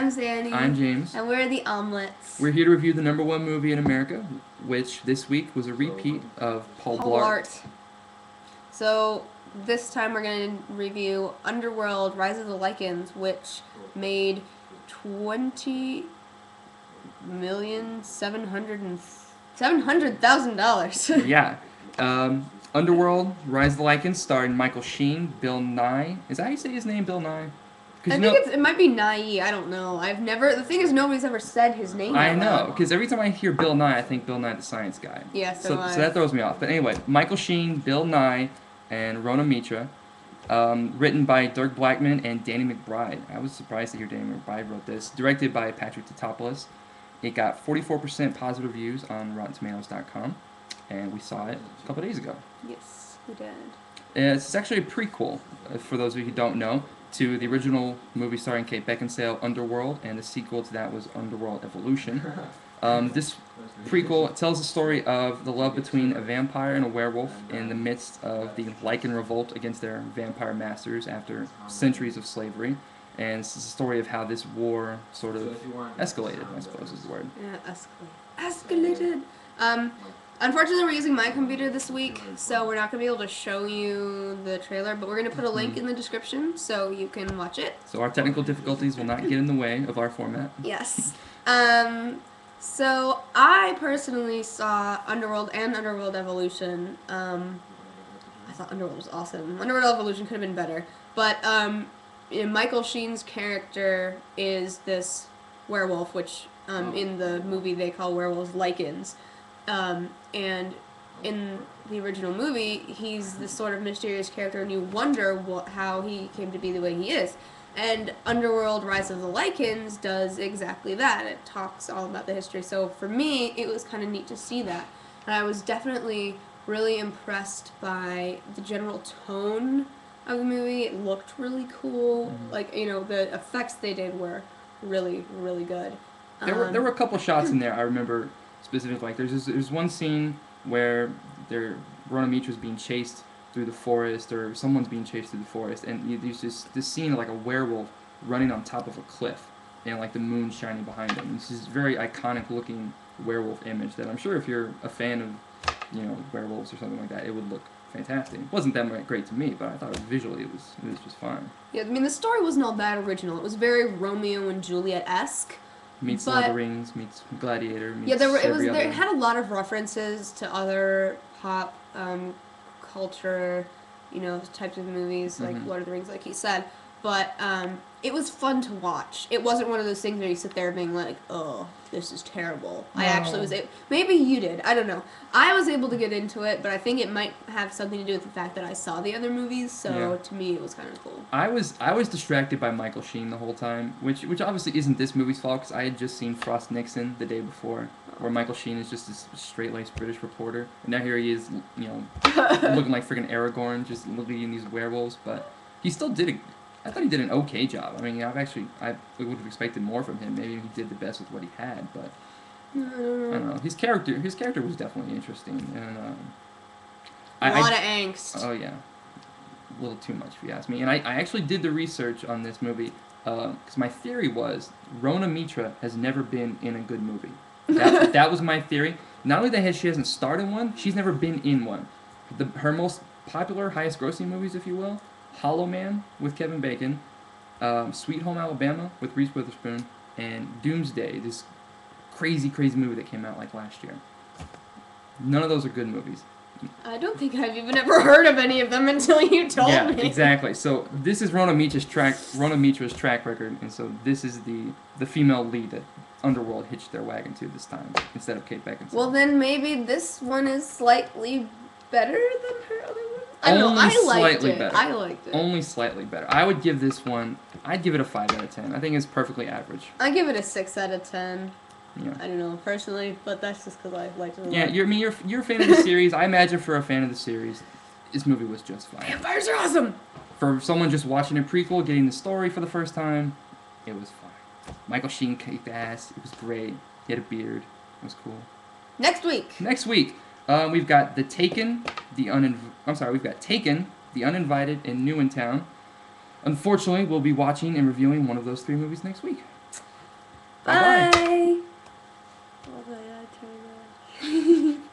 I'm Zanny. I'm James. And we're the Omelettes. We're here to review the #1 movie in America, which this week was a repeat of Paul Blart. So this time we're going to review Underworld, Rise of the Lycans, which made $20,700,000. Yeah. Underworld, Rise of the Lycans, starring Michael Sheen, Bill Nye. Is that how you say his name, Bill Nye? I think it might be Nye. I don't know. The thing is, nobody's ever said his name. I know, because every time I hear Bill Nye, I think Bill Nye the Science Guy. Yeah, so that throws me off. But anyway, Michael Sheen, Bill Nye, and Rona Mitra. Written by Dirk Blackman and Danny McBride. I was surprised to hear Danny McBride wrote this. Directed by Patrick Tatopoulos. It got 44% positive reviews on RottenTomatoes.com, and we saw it a couple days ago. Yes, we did. It's actually a prequel, for those of you who don't know, to the original movie starring Kate Beckinsale, Underworld, and the sequel to that was Underworld Evolution. This prequel tells the story of the love between a vampire and a werewolf in the midst of the Lycan revolt against their vampire masters after centuries of slavery. And it's the story of how this war sort of escalated, I suppose is the word. Yeah, escalated. Unfortunately, we're using my computer this week, so we're not going to be able to show you the trailer, but we're going to put a link in the description so you can watch it. So our technical difficulties will not get in the way of our format. Yes. So I personally saw Underworld and Underworld Evolution. I thought Underworld was awesome. Underworld Evolution could have been better, but Michael Sheen's character is this werewolf, which in the movie they call werewolves Lycans. And in the original movie, he's this sort of mysterious character, and you wonder how he came to be the way he is. And Underworld, Rise of the Lycans does exactly that. It talks all about the history. So for me, it was kind of neat to see that. And I was definitely really impressed by the general tone of the movie. It looked really cool. Mm-hmm. Like, the effects they did were really, really good. There were a couple shots in there I remember specifically. Like there's one scene where Rona Mitra's being chased through the forest, or someone's being chased through the forest, and there's this scene of like a werewolf running on top of a cliff, and like the moon shining behind him. This is very iconic looking werewolf image that I'm sure if you're a fan of werewolves or something like that, it would look fantastic. It wasn't that great to me, but I thought visually it was just fine. Yeah, I mean the story wasn't all that original. It was very Romeo and Juliet-esque. Meets Lord of the Rings, meets Gladiator, meets it had a lot of references to other pop culture, types of movies, like Lord of the Rings, like he said. But it was fun to watch. It wasn't one of those things where you sit there being like, oh, this is terrible. No. I actually was maybe you did. I don't know. I was able to get into it, but I think it might have something to do with the fact that I saw the other movies, so to me it was kind of cool. I was distracted by Michael Sheen the whole time, which obviously isn't this movie's fault, because I had just seen Frost Nixon the day before, where Michael Sheen is just this straight-laced British reporter, and now here he is, looking like friggin' Aragorn, just leading these werewolves, but he still did I thought he did an okay job. I mean, I would have expected more from him. Maybe he did the best with what he had, but I don't know. His character was definitely interesting, and a lot of angst. Oh yeah, a little too much if you ask me. And I actually did the research on this movie because my theory was Rona Mitra has never been in a good movie. That was my theory. Not only that she hasn't starred in one, she's never been in one. Her most popular, highest grossing movies, if you will, Hollow Man with Kevin Bacon, Sweet Home Alabama with Reese Witherspoon, and Doomsday, this crazy movie that came out like last year. None of those are good movies. I don't think I've even ever heard of any of them until you told me. Yeah, exactly. So this is Rona Mitra's track record, and so this is the female lead that Underworld hitched their wagon to this time instead of Kate Beckinsale. Well, then maybe this one is slightly better than her other one. I don't know. I liked it. Only slightly better. I would give this one. I'd give it a 5 out of 10. I think it's perfectly average. I give it a 6 out of 10. Yeah. I don't know personally, but that's just because I liked it a lot. Yeah, you're a fan of the series. I imagine for a fan of the series, this movie was just fine. Vampires are awesome. For someone just watching a prequel, getting the story for the first time, it was fine. Michael Sheen kicked ass. It was great. He had a beard. It was cool. Next week. We've got Taken, the Uninvited, and New in Town. Unfortunately, we'll be watching and reviewing one of those 3 movies next week. Oh, yeah, turn it.